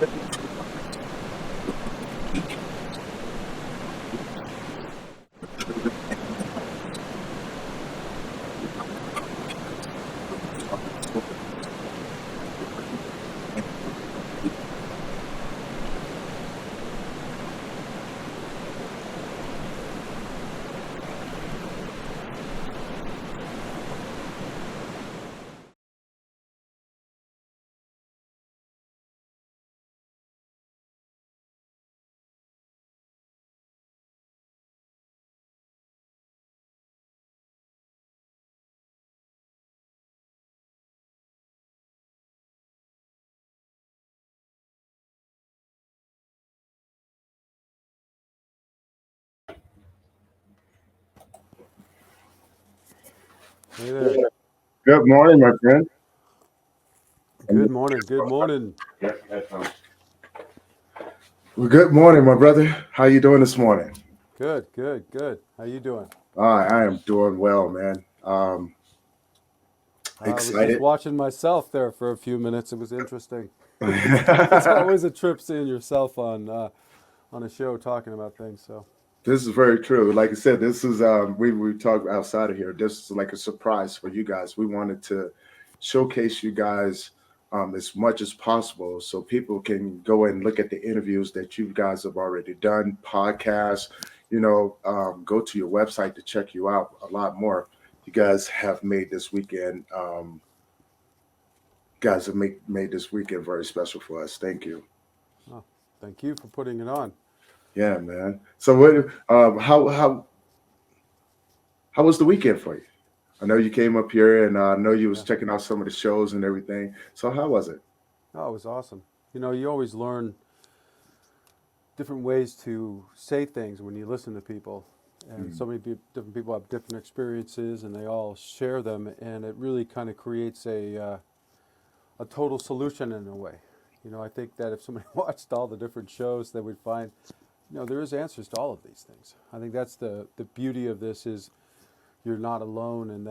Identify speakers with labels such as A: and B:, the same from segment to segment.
A: Hey there.
B: Good morning, my friend.
A: Good morning. Good morning.
B: Well, good morning, my brother. How you doing this morning?
A: Good, good, good. How you doing?
B: I am doing well, man.
A: I was just
B: Excited.
A: watching myself there for a few minutes. It was interesting. It's always a trip seeing yourself on a show talking about things. So
B: This is very true. Like I said, this is we talk outside of here. This is like a surprise for you guys. We wanted to showcase you guys as much as possible, so people can go and look at the interviews that you guys have already done, podcasts. Go to your website to check you out a lot more. You guys have made this weekend. Guys have made this weekend very special for us. Thank you.
A: oh, thank you for putting it on.
B: Yeah, man. So what? How was the weekend for you? I know you came up here, and I know you was
A: Yeah.
B: checking out some of the shows and everything. So how was it?
A: Oh, it was awesome. You always learn different ways to say things when you listen to people. And
B: Mm,
A: so many different people have different experiences and they all share them. And it really kind of creates a total solution in a way. I think that if somebody watched all the different shows, they would find, there is answers to all of these things. I think that's the beauty of this is you're not alone in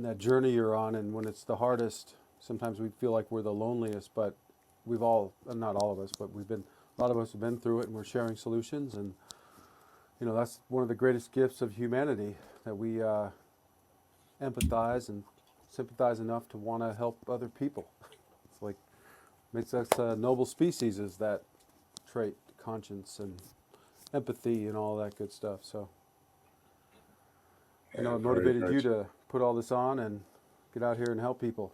A: that journey you're on. And when it's the hardest, sometimes we feel like we're the loneliest, but we've all, not all of us, but a lot of us have been through it and we're sharing solutions. And, that's one of the greatest gifts of humanity that we empathize and sympathize enough to want to help other people. It's like makes us a noble species is that trait, conscience and empathy and all that good stuff. So I know
B: yeah,
A: it
B: very,
A: motivated
B: very
A: you
B: true.
A: to put all this on and get out here and help people.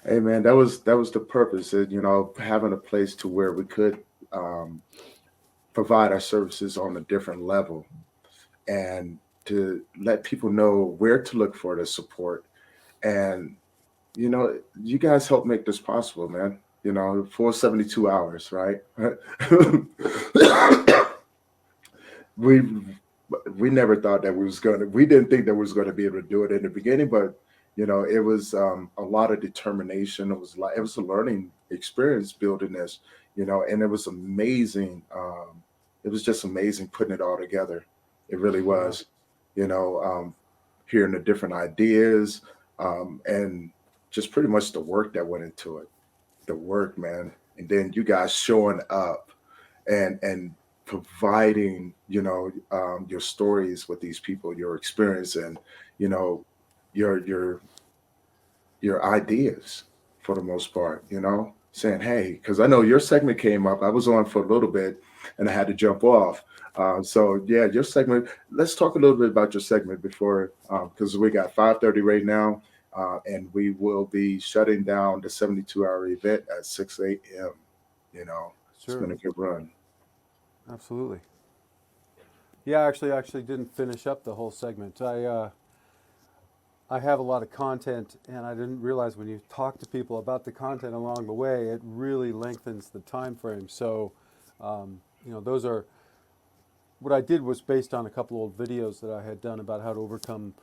B: Hey, man, that was the purpose. Having a place to where we could um, provide our services on a different level, and to let people know where to look for the support. And you guys help make this possible, man. For 72 hours, right? we we never thought that we didn't think that we was gonna be able to do it in the beginning, but it was a lot of determination. It was a learning experience building this, and it was amazing. It was just amazing putting it all together. It really
A: Yeah.
B: was. You know, hearing the different ideas, and just pretty much the work that went into it. The work, man. And then you guys showing up and providing, your stories with these people, your experience, and you know your your your ideas for the most part. Saying, hey, because I know your segment came up. I was on for a little bit and I had to jump off. So yeah, your segment. Let's talk a little bit about your segment before, because we got 5:30 right now, and we will be shutting down the 72-hour event at 6 a.m. It's
A: Sure.
B: been a good run.
A: Absolutely. Yeah, I actually didn't finish up the whole segment. I have a lot of content, and I didn't realize when you talk to people about the content along the way, it really lengthens the time frame. So, those are what I did was based on a couple old videos that I had done about how to overcome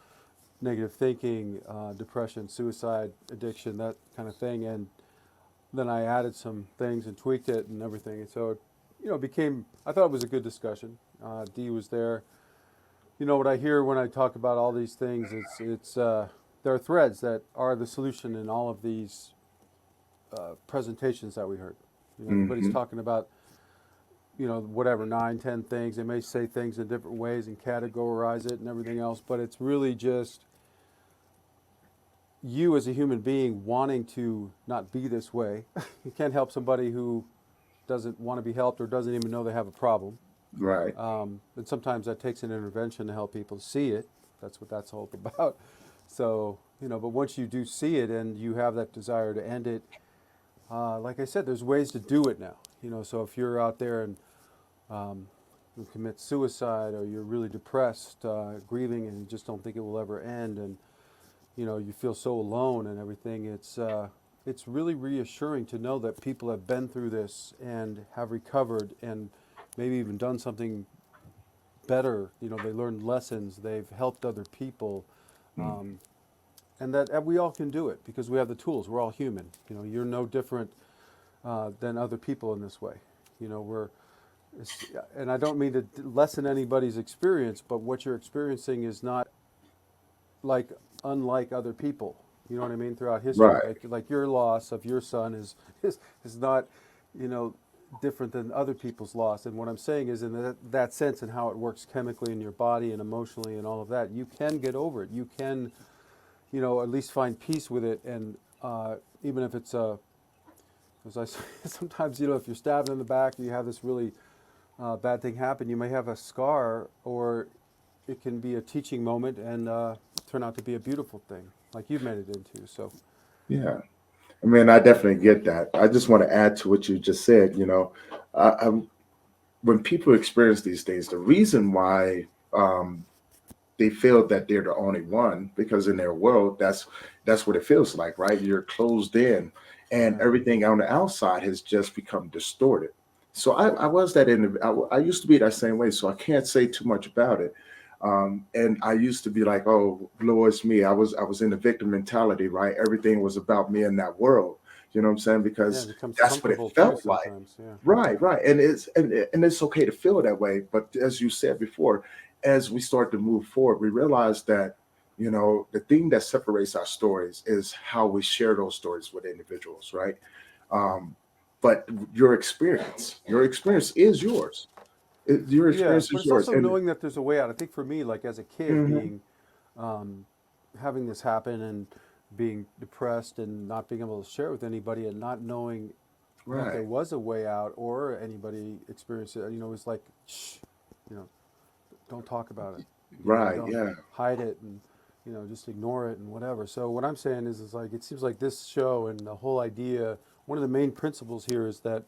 A: negative thinking, depression, suicide, addiction, that kind of thing. And then I added some things and tweaked it and everything. And so it became, I thought it was a good discussion. Dee was there. What I hear when I talk about all these things, it's there are threads that are the solution in all of these presentations that we heard. You know, everybody's
B: Hmm.
A: talking about, you know, whatever, 9, 10 things. They may say things in different ways and categorize it and everything else, but it's really just you as a human being wanting to not be this way. You can't help somebody who doesn't want to be helped or doesn't even know they have a problem.
B: Right.
A: And sometimes that takes an intervention to help people see it. That's what that's all about. So, you know, but once you do see it and you have that desire to end it, like I said, there's ways to do it now. You know, so if you're out there and you commit suicide or you're really depressed, grieving, and you just don't think it will ever end, and you know you feel so alone and everything, it's really reassuring to know that people have been through this and have recovered and maybe even done something better. You know, they learned lessons, they've helped other people,
B: Mm.
A: um, and that we all can do it because we have the tools. We're all human. You know, you're no different than other people in this way. You know, and I don't mean to lessen anybody's experience, but what you're experiencing is not like unlike other people. You know what I mean? Throughout history,
B: Right.
A: like your loss of your son is not, you know, different than other people's loss. And what I'm saying is, in that sense, and how it works chemically in your body and emotionally and all of that, you can get over it. You can, you know, at least find peace with it. And even if it's as I say, sometimes, you know, if you're stabbed in the back, you have this really bad thing happen, you may have a scar, or it can be a teaching moment and turn out to be a beautiful thing, like you've made it into. So,
B: Yeah. I mean, I definitely get that. I just want to add to what you just said. When people experience these things, the reason why they feel that they're the only one, because in their world, that's what it feels like, right? You're closed in, and
A: right.
B: everything on the outside has just become distorted. So I was that in I used to be that same way, so I can't say too much about it. And I used to be like, oh, Lord, it's me. I was in the victim mentality, right? Everything was about me in that world. You know what I'm saying?
A: Yeah, it
B: Because
A: becomes
B: that's what it
A: comfortable too
B: felt like.
A: sometimes. Yeah.
B: Right, right. And it's okay to feel that way. But as you said before, as we start to move forward, we realize that, the thing that separates our stories is how we share those stories with individuals, right? Um, but your experience is yours. Your
A: Yeah,
B: experience
A: but
B: is
A: it's
B: yours.
A: also
B: And
A: knowing that there's a way out. I think for me, like as a kid,
B: mhm,
A: being having this happen and being depressed and not being able to share it with anybody and not knowing that there
B: right,
A: was a way out or anybody experienced it, you know, it's like, shh, you know, don't talk about it. You know,
B: right,
A: don't
B: yeah,
A: hide it and, you know, just ignore it and whatever. So what I'm saying is like, it seems like this show and the whole idea, one of the main principles here is that,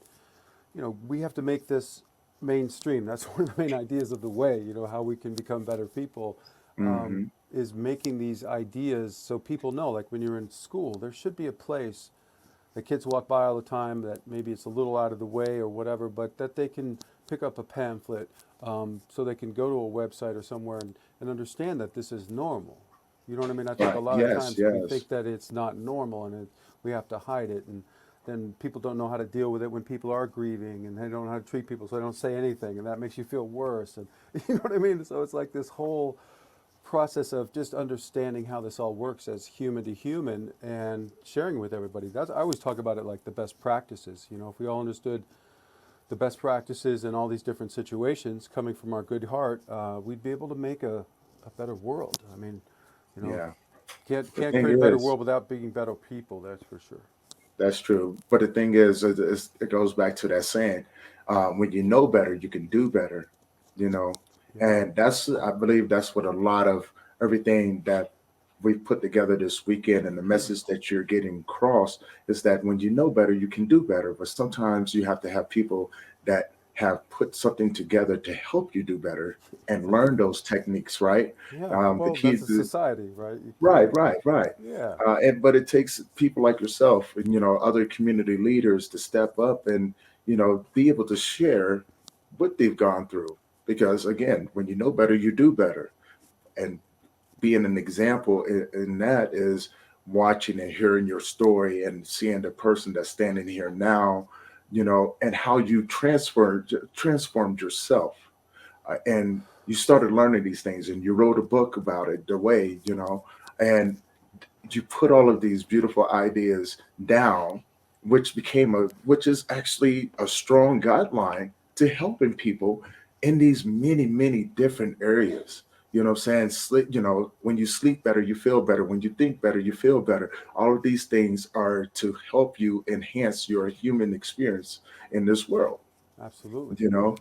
A: you know, we have to make this mainstream. That's one of the main ideas of the way, you know, how we can become better people,
B: hmm,
A: is making these ideas so people know, like when you're in school, there should be a place that kids walk by all the time that maybe it's a little out of the way or whatever, but that they can pick up a pamphlet, so they can go to a website or somewhere and understand that this is normal. You know what I mean? I think a
B: right,
A: lot of
B: yes,
A: times we
B: yes,
A: think that it's not normal and we have to hide it, and then people don't know how to deal with it when people are grieving, and they don't know how to treat people, so they don't say anything, and that makes you feel worse. And you know what I mean? So it's like this whole process of just understanding how this all works as human to human and sharing with everybody. I always talk about it like the best practices. You know, if we all understood the best practices in all these different situations coming from our good heart, we'd be able to make a better world. I mean, you know,
B: yeah. The
A: can't
B: thing
A: create a better
B: is,
A: world without being better people. That's for sure.
B: that's true. But the thing is, it goes back to that saying, when you know better, you can do better, you know.
A: Yeah.
B: And I believe that's what a lot of everything that we've put together this weekend and the message that you're getting across is that when you know better, you can do better. But sometimes you have to have people that have put something together to help you do better and learn those techniques, right?
A: Yeah.
B: The
A: Well,
B: key,
A: that's a society, right? You
B: right,
A: can't.
B: right, right.
A: Yeah.
B: But it takes people like yourself and other community leaders to step up and be able to share what they've gone through. Because again, when you know better, you do better. And being an example in that is watching and hearing your story and seeing the person that's standing here now, and how you transformed yourself, and you started learning these things and you wrote a book about it the way and you put all of these beautiful ideas down which is actually a strong guideline to helping people in these many different areas. You know what I'm saying? Sleep, when you sleep better, you feel better. When you think better, you feel better. All of these things are to help you enhance your human experience in this world,
A: Absolutely.
B: you know?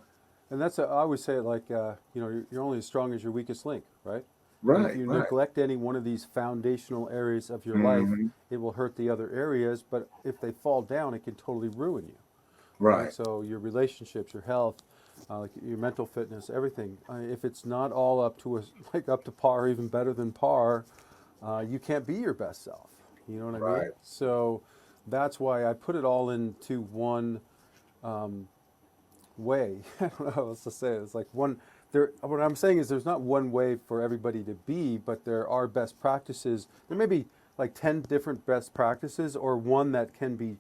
A: And that's I always say it like you're only as strong as your weakest link, right? And if
B: Right,
A: you
B: right.
A: neglect any one of these foundational areas of your life,
B: Hmm.
A: it will hurt the other areas. But if they fall down, it can totally ruin you, right?
B: Right,
A: So your relationships, your health, like your mental fitness, everything. If it's not all up to like up to par, or even better than par, you can't be your best self. You know what I mean?
B: right.
A: So that's why I put it all into one um, way. I don't know how else to say it. It's like one. There. What I'm saying is, there's not one way for everybody to be, but there are best practices. There may be like 10 different best practices, or one that can be,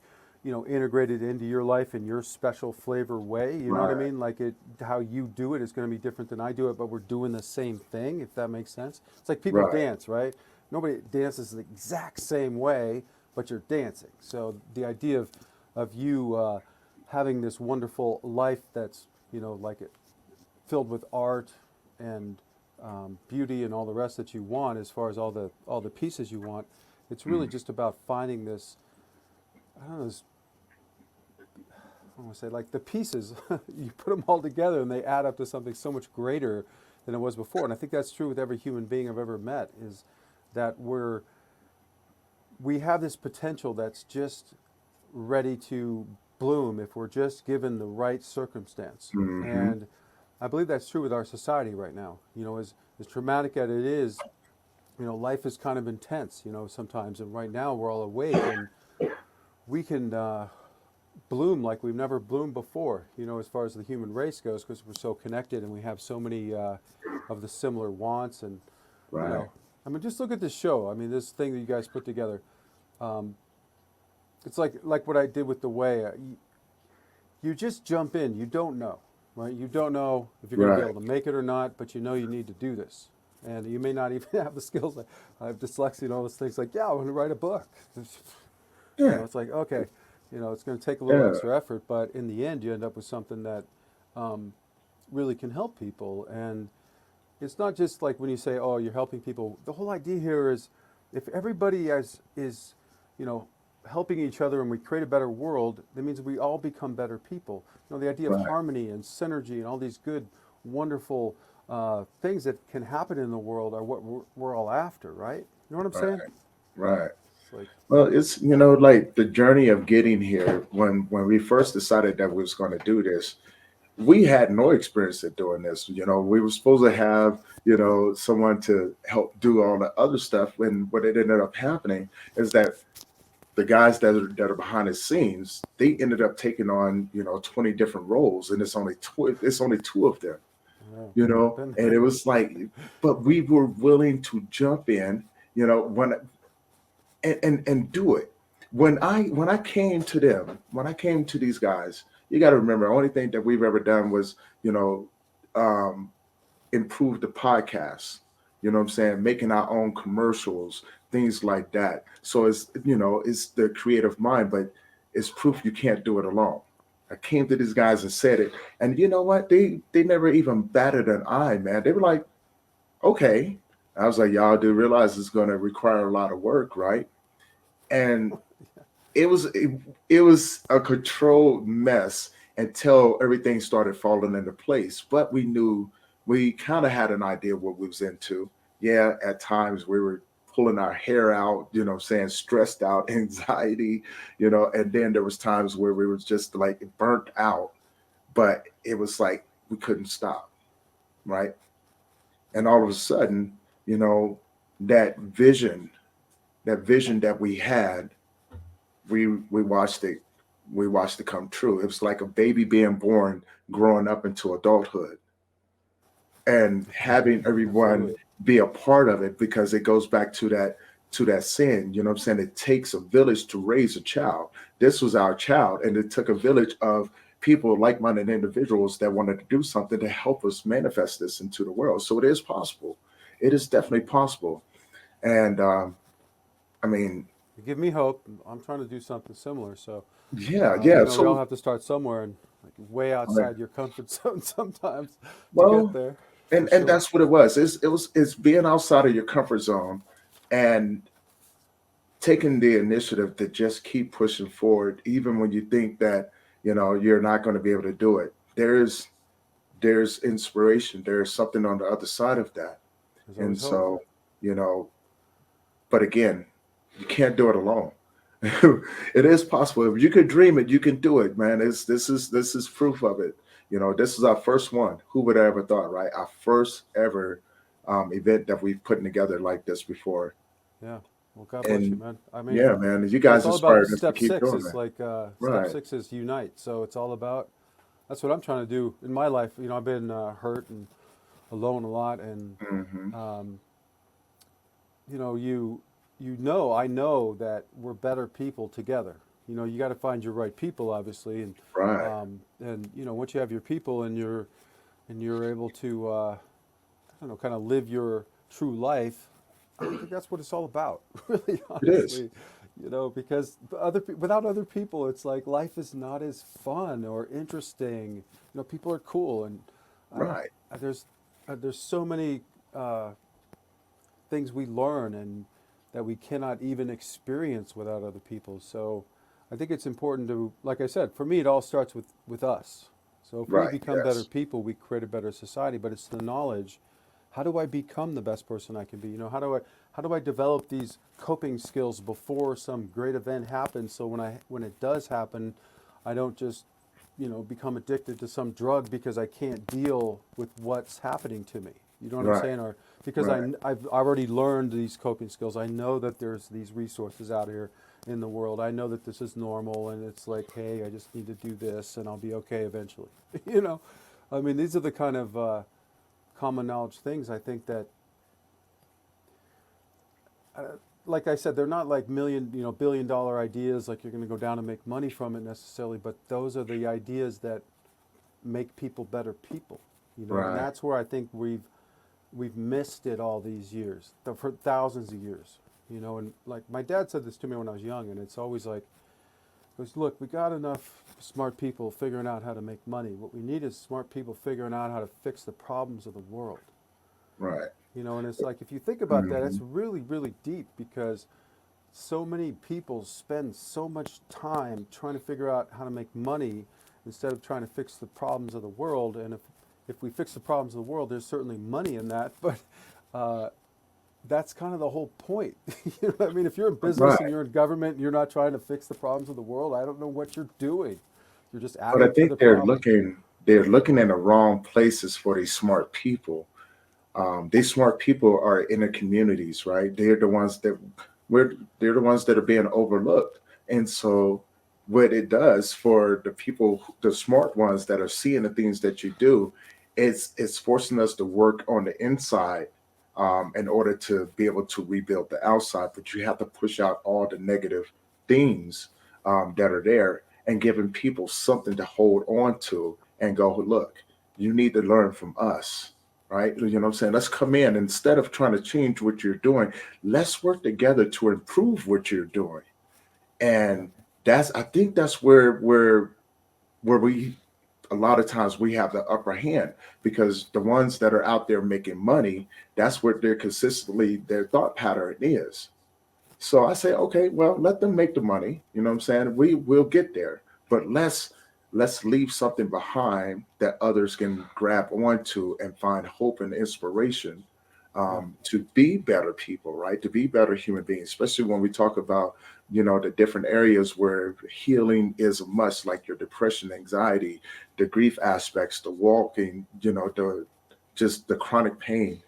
A: integrated into your life in your special flavor way. You know what I
B: Right,
A: mean? Like how you do it is going to be different than I do it, but we're doing the same thing. If that makes sense. It's like people
B: right.
A: dance, right? Nobody dances the exact same way, but you're dancing. So the idea of you having this wonderful life that's like it filled with art and beauty and all the rest that you want, as far as all the pieces you want, it's really
B: Mm.
A: just about finding this. I don't know. I want to say, like, the pieces. You put them all together and they add up to something so much greater than it was before. And I think that's true with every human being I've ever met. Is that we have this potential that's just ready to bloom if we're just given the right circumstance.
B: Hmm.
A: And I believe that's true with our society right now. As traumatic as it is, life is kind of intense, sometimes. And right now we're all awake and we can bloom like we've never bloomed before, as far as the human race goes, because we're so connected and we have so many of the similar wants. And, you
B: Right.
A: know, I mean, just look at this show. I mean, this thing that you guys put together. Um, it's like what I did with the way. You just jump in. You don't know, right? You don't know if you're going to be
B: Right.
A: able to make it or not, but you know you need to do this. And you may not even have the skills. I have dyslexia and all those things. Like, yeah, I want to write a book.
B: Yeah.
A: It's like, okay, it's going to take a little
B: Yeah.
A: extra effort, but in the end, you end up with something that um, really can help people. And it's not just like when you say, oh, you're helping people. The whole idea here is if everybody is you know, helping each other and we create a better world, that means we all become better people. The idea of
B: Right.
A: harmony and synergy and all these good, wonderful things that can happen in the world are what we're all after, right? You know what I'm
B: Right.
A: saying?
B: Right.
A: It's like,
B: Well, it's like the journey of getting here. When we first decided that we was going to do this, we had no experience at doing this. We were supposed to have someone to help do all the other stuff. And what it ended up happening is that the guys that are behind the scenes, they ended up taking on 20 different roles, and it's only two of them.
A: oh, been
B: And
A: there.
B: it was like, but we were willing to jump in. When and do it. When I came to these guys, you got to remember, the only thing that we've ever done was, you know, um, improve the podcast. You know what I'm saying? Making our own commercials, things like that. So it's the creative mind, but it's proof you can't do it alone. I came to these guys and said it, and you know what? They never even batted an eye, man. They were like, okay. I was like, y'all do realize it's going to require a lot of work, right? And it was a controlled mess until everything started falling into place. But we kind of had an idea what we was into. Yeah, at times we were pulling our hair out, saying stressed out, anxiety, and then there was times where we was just like burnt out, but it was like we couldn't stop, right? And all of a sudden, you know, that vision, that vision that we had, we watched it come true. It was like a baby being born, growing up into adulthood, and having everyone
A: Absolutely.
B: be a part of it, because it goes back to that sin. You know what I'm saying? It takes a village to raise a child. This was our child, and it took a village of people, like-minded individuals that wanted to do something to help us manifest this into the world. So it is possible. It is definitely possible. And I mean,
A: You give me hope. I'm trying to do something similar. So,
B: Yeah,
A: you
B: yeah.
A: know, we all
B: So,
A: have to start somewhere and like way
B: right.
A: outside your comfort zone sometimes to get
B: Well,
A: there, for
B: and
A: sure.
B: that's what it was. It's being outside of your comfort zone and taking the initiative to just keep pushing forward, even when you think that you're not going to be able to do it. There's inspiration. There's something on the other side of that,
A: There's
B: and
A: always hope.
B: so you know. But again, you can't do it alone. It is possible. If you could dream it, you can do it, man. This is proof of it. This is our first one. Who would have ever thought, right? Our first ever event that we've put together like this before.
A: Yeah. Well, God bless you,
B: And
A: man. I mean,
B: yeah, man, you
A: well, it's
B: guys
A: all about
B: inspired us to
A: step
B: keep
A: six.
B: doing
A: It's
B: that.
A: like step
B: Right.
A: six is unite. So it's all about. That's what I'm trying to do in my life. You know, I've been hurt and alone a lot, and
B: Hmm.
A: um, you know, I know that we're better people together. You know, you got to find your right people, obviously,
B: Right.
A: and you know, once you have your people and you're able to, I don't know, kind of live your true life. I think that's what it's all about, really,
B: It is.
A: honestly. You know, because without other people, it's like life is not as fun or interesting. You know, people are cool, and I,
B: Right.
A: there's so many things we learn and that we cannot even experience without other people. So I think it's important to, like I said, for me, it all starts with us. So if we
B: Right.
A: become better
B: Yes.
A: people, we create a better society. But it's the knowledge. How do I become the best person I can be? You know, how do I develop these coping skills before some great event happens? So when it does happen, I don't just become addicted to some drug because I can't deal with what's happening to me. You know what I'm
B: Right.
A: saying? Or because
B: Right.
A: I've already learned these coping skills. I know that there's these resources out here in the world. I know that this is normal, and it's like, hey, I just need to do this, and I'll be okay eventually. you know, I mean, these are the kind of common knowledge things I think that, uh, like I said, they're not like billion-dollar ideas like you're going to go down and make money from it necessarily, but those are the ideas that make people better people. You know, and
B: Right.
A: that's where I think we've missed it all these years, for thousands of years. You know, and like my dad said this to me when I was young, and it's always like, he goes, look, we got enough smart people figuring out how to make money. What we need is smart people figuring out how to fix the problems of the world.
B: Right.
A: You know, and it's like, if you think about that,
B: Hmm.
A: it's really, really deep because so many people spend so much time trying to figure out how to make money instead of trying to fix the problems of the world. And if we fix the problems of the world, there's certainly money in that, but uh, that's kind of the whole point. You know what I mean? If you're in business and
B: Right.
A: you're in government and you're not trying to fix the problems of the world, I don't know what you're doing. You're just
B: But I
A: adding to
B: think
A: the problem.
B: they're looking in the wrong places for these smart people. These smart people are in the communities, right? They're the ones that are being overlooked. And so what it does for the people, the smart ones that are seeing the things that you do, it's forcing us to work on the inside in order to be able to rebuild the outside. But you have to push out all the negative things that are there and giving people something to hold on to and go, look, you need to learn from us, right? You know what I'm saying? Let's come in instead of trying to change what you're doing. Let's work together to improve what you're doing.
A: Yeah.
B: And I think that's where we a lot of times we have the upper hand because the ones that are out there making money, that's what they're consistently their thought pattern is. So I say, okay, well, let them make the money. You know what I'm saying? We will get there, but let's leave something behind that others can grab onto and find hope and inspiration
A: Yeah.
B: to be better people, right? To be better human beings, especially when we talk about the different areas where healing is a must, like your depression, anxiety, the grief aspects, the walking, the just the chronic pain,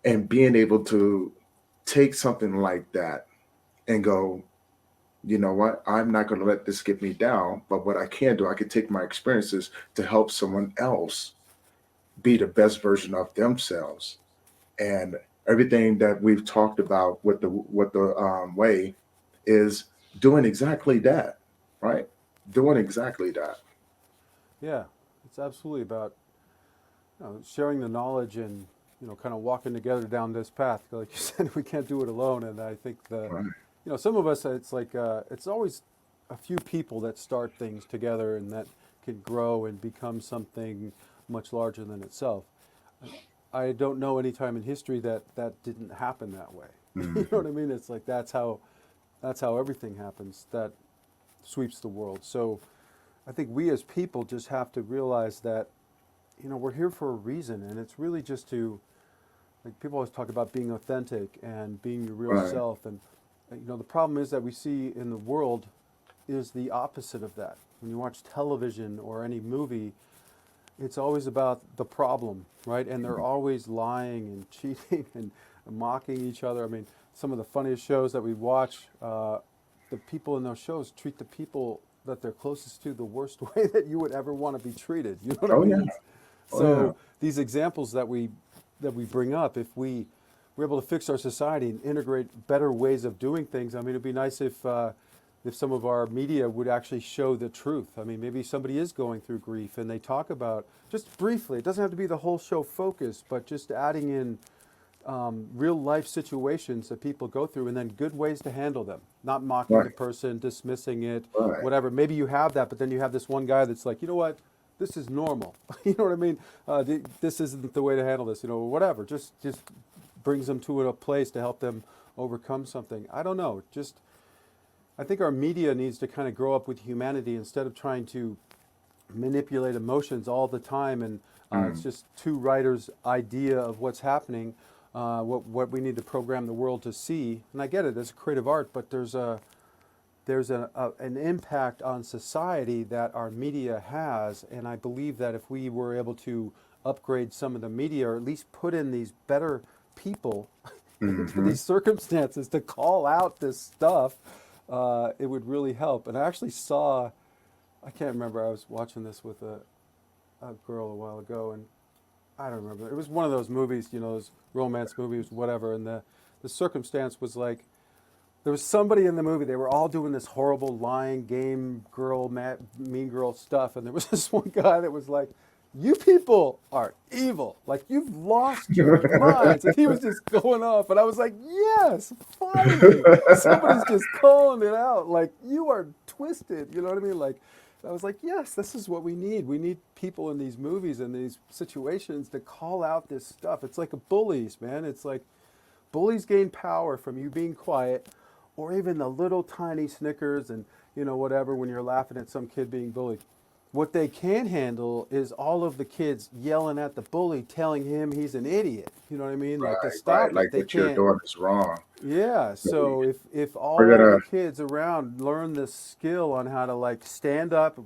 B: and being able to take something like that and go, you know what? I'm not going to let this get me down. But what I can do, I can take my experiences to help someone else be the best version of themselves. And everything that we've talked about with the way is doing exactly that, right? Doing exactly that.
A: Yeah. It's absolutely about sharing the knowledge and kind of walking together down this path. Like you said, we can't do it alone, and I think
B: Right.
A: some of us, it's like, it's always a few people that start things together and that can grow and become something much larger than itself. I don't know any time in history that that didn't happen that way. You know
B: Hmm.
A: what I mean? It's like that's how everything happens that sweeps the world. So I think we as people just have to realize that we're here for a reason, and it's really just to, like, people always talk about being authentic and being your real
B: Right.
A: self, and the problem is that we see in the world is the opposite of that. When you watch television or any movie, it's always about the problem, right? And they're always lying and cheating and mocking each other. I mean, some of the funniest shows that we watch, the people in those shows treat the people that they're closest to the worst way that you would ever want to be treated. You know what I
B: Oh yeah.
A: mean?
B: Oh yeah.
A: So these examples that we bring up, if we're able to fix our society and integrate better ways of doing things, I mean, it'd be nice if some of our media would actually show the truth. I mean, maybe somebody is going through grief and they talk about, just briefly, it doesn't have to be the whole show focus, but just adding in real life situations that people go through and then good ways to handle them. Not mocking the
B: Right.
A: person, dismissing it,
B: Right.
A: whatever. Maybe you have that, but then you have this one guy that's like, you know what? This is normal. You know what I mean? This isn't the way to handle this. Whatever. Just brings them to a place to help them overcome something. I don't know. I think our media needs to kind of grow up with humanity instead of trying to manipulate emotions all the time, and it's
B: Mm.
A: just two writers' idea of what's happening, what we need to program the world to see. And I get it, it's creative art, but there's an impact on society that our media has, and I believe that if we were able to upgrade some of the media, or at least put in these better people into
B: Hmm.
A: these circumstances to call out this stuff, it would really help. And I actually saw, I can't remember, I was watching this with a girl a while ago, and I don't remember. It was one of those movies, those romance movies, whatever, and the circumstance was like, there was somebody in the movie, they were all doing this horrible lying game girl, mean girl stuff, and there was this one guy that was like, you people are evil. Like, you've lost your minds. And he was just going off. And I was like, yes, finally. Somebody's just calling it out. Like, you are twisted. You know what I mean? Like, I was like, yes, this is what we need. We need people in these movies and these situations to call out this stuff. It's like a bullies, man. It's like bullies gain power from you being quiet, or even the little tiny snickers and whatever when you're laughing at some kid being bullied. What they can't handle is all of the kids yelling at the bully, telling him he's an idiot. You know what I mean? Like, to
B: Right. Right.
A: stop it.
B: Like
A: They
B: what you're
A: can't.
B: doing is wrong.
A: Yeah.
B: We-
A: So if
B: We're
A: all the
B: gonna.
A: kids around learn this skill on how to, like, stand up,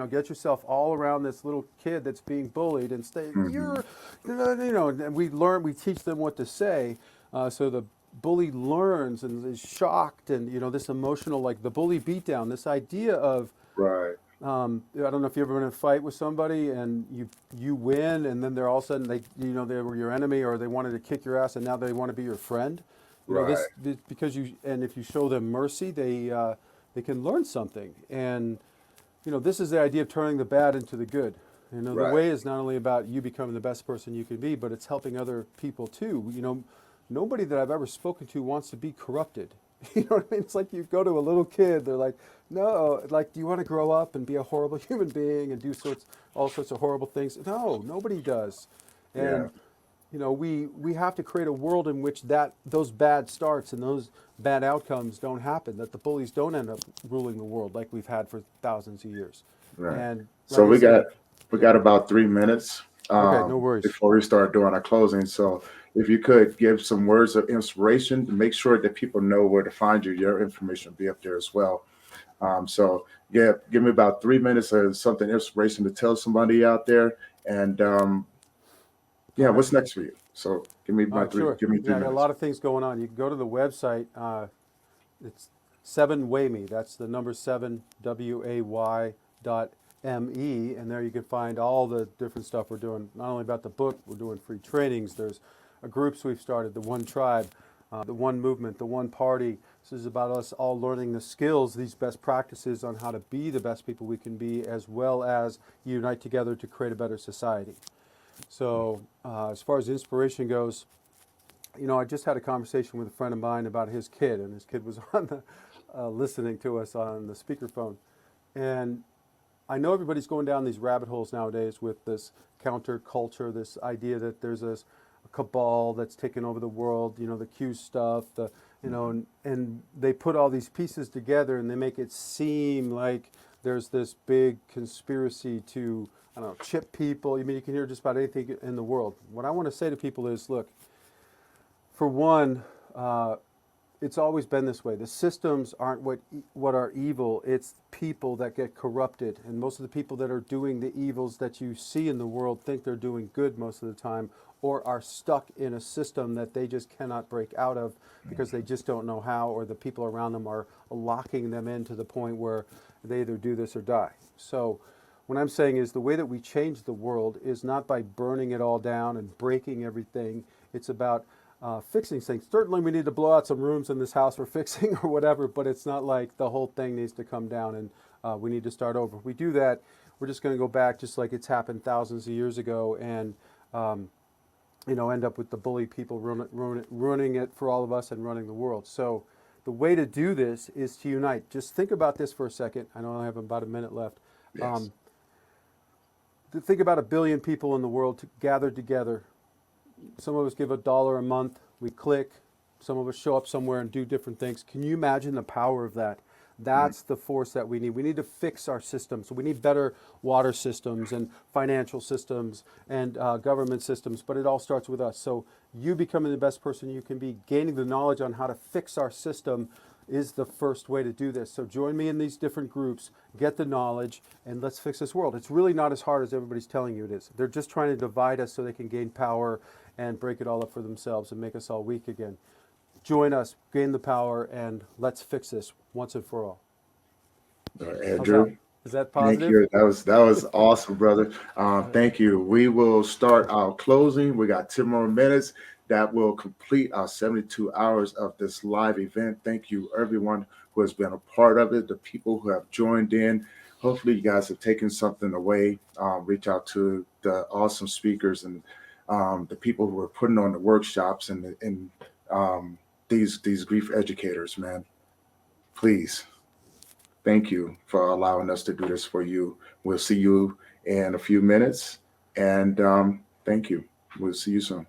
A: get yourself all around this little kid that's being bullied and stay,
B: Hmm.
A: and we teach them what to say, so the bully learns and is shocked, and this emotional, like the bully beatdown, this idea of,
B: Right.
A: I don't know if you've ever been in a fight with somebody and you win, and then they're all of a sudden they were your enemy, or they wanted to kick your ass and now they want to be your friend.
B: Right.
A: This because if you show them mercy, they can learn something. And this is the idea of turning the bad into the good. The
B: Right.
A: way is not only about you becoming the best person you can be, but it's helping other people too. Nobody that I've ever spoken to wants to be corrupted. You know what I mean? It's like you go to a little kid, they're like, no, like, do you want to grow up and be a horrible human being and do all sorts of horrible things? No, nobody does.
B: Yeah.
A: And we have to create a world in which those bad starts and those bad outcomes don't happen, that the bullies don't end up ruling the world like we've had for thousands of years.
B: Right.
A: And
B: So
A: like I said,
B: we
A: yeah.
B: got about 3 minutes
A: Okay, no worries.
B: before we start doing our closing. So if you could give some words of inspiration to make sure that people know where to find you, your information will be up there as well. So yeah, give me about 3 minutes of something inspiration to tell somebody out there. And yeah,
A: All right.
B: what's next for you? So
A: All right, sure.
B: give me three
A: Yeah, I got a
B: minutes.
A: lot of things going on. You can go to the website. It's 7wayme. That's the number 7way.me, and there you can find all the different stuff we're doing. Not only about the book, we're doing free trainings. There's groups we've started, the One Tribe, the One Movement, the One Party. This is about us all learning the skills, these best practices on how to be the best people we can be, as well as unite together to create a better society. So as far as inspiration goes, you know, I just had a conversation with a friend of mine about his kid, and his kid was on the listening to us on the speakerphone. And I know everybody's going down these rabbit holes nowadays with this counterculture, this idea that there's a cabal that's taken over the world, you know, the Q stuff, the, you know, and they put all these pieces together and they make it seem like there's this big conspiracy to, I don't know, chip people. I mean, you can hear just about anything in the world. What I want to say to people is, look, for one, it's always been this way. The systems aren't what are evil. It's people that get corrupted, and most of the people that are doing the evils that you see in the world think they're doing good most of the time, or are stuck in a system that they just cannot break out of because they just don't know how, or the people around them are locking them in to the point where they either do this or die. So what I'm saying is the way that we change the world is not by burning it all down and breaking everything. It's about fixing things. Certainly we need to blow out some rooms in this house for fixing or whatever, but it's not like the whole thing needs to come down and we need to start over. If we do that, we're just going to go back just like it's happened thousands of years ago and you know, end up with the bully people ruining it for all of us and running the world. So the way to do this is to unite. Just think about this for a second. I know I have about a minute left.
B: Yes.
A: Think about 1 billion people in the world gathered together. Some of us give $1 a month. We click. Some of us show up somewhere and do different things. Can you imagine the power of that? That's the force that we need. We need to fix our systems. We need better water systems and financial systems and government systems, but it all starts with us. So you becoming the best person you can be, gaining the knowledge on how to fix our system is the first way to do this. So join me in these different groups, get the knowledge, and let's fix this world. It's really not as hard as everybody's telling you it is. They're just trying to divide us so they can gain power and break it all up for themselves and make us all weak again. Join us, gain the power, and let's fix this once and for all.
B: Andrew,
A: Is that
B: thank
A: positive?
B: you. That was awesome, brother. Thank you. We will start our closing. We got 10 more minutes. That will complete our 72 hours of this live event. Thank you, everyone who has been a part of it, the people who have joined in. Hopefully, you guys have taken something away. Reach out to the awesome speakers and the people who are putting on the workshops and these grief educators, man. Please. Thank you for allowing us to do this for you. We'll see you in a few minutes. And thank you. We'll see you soon.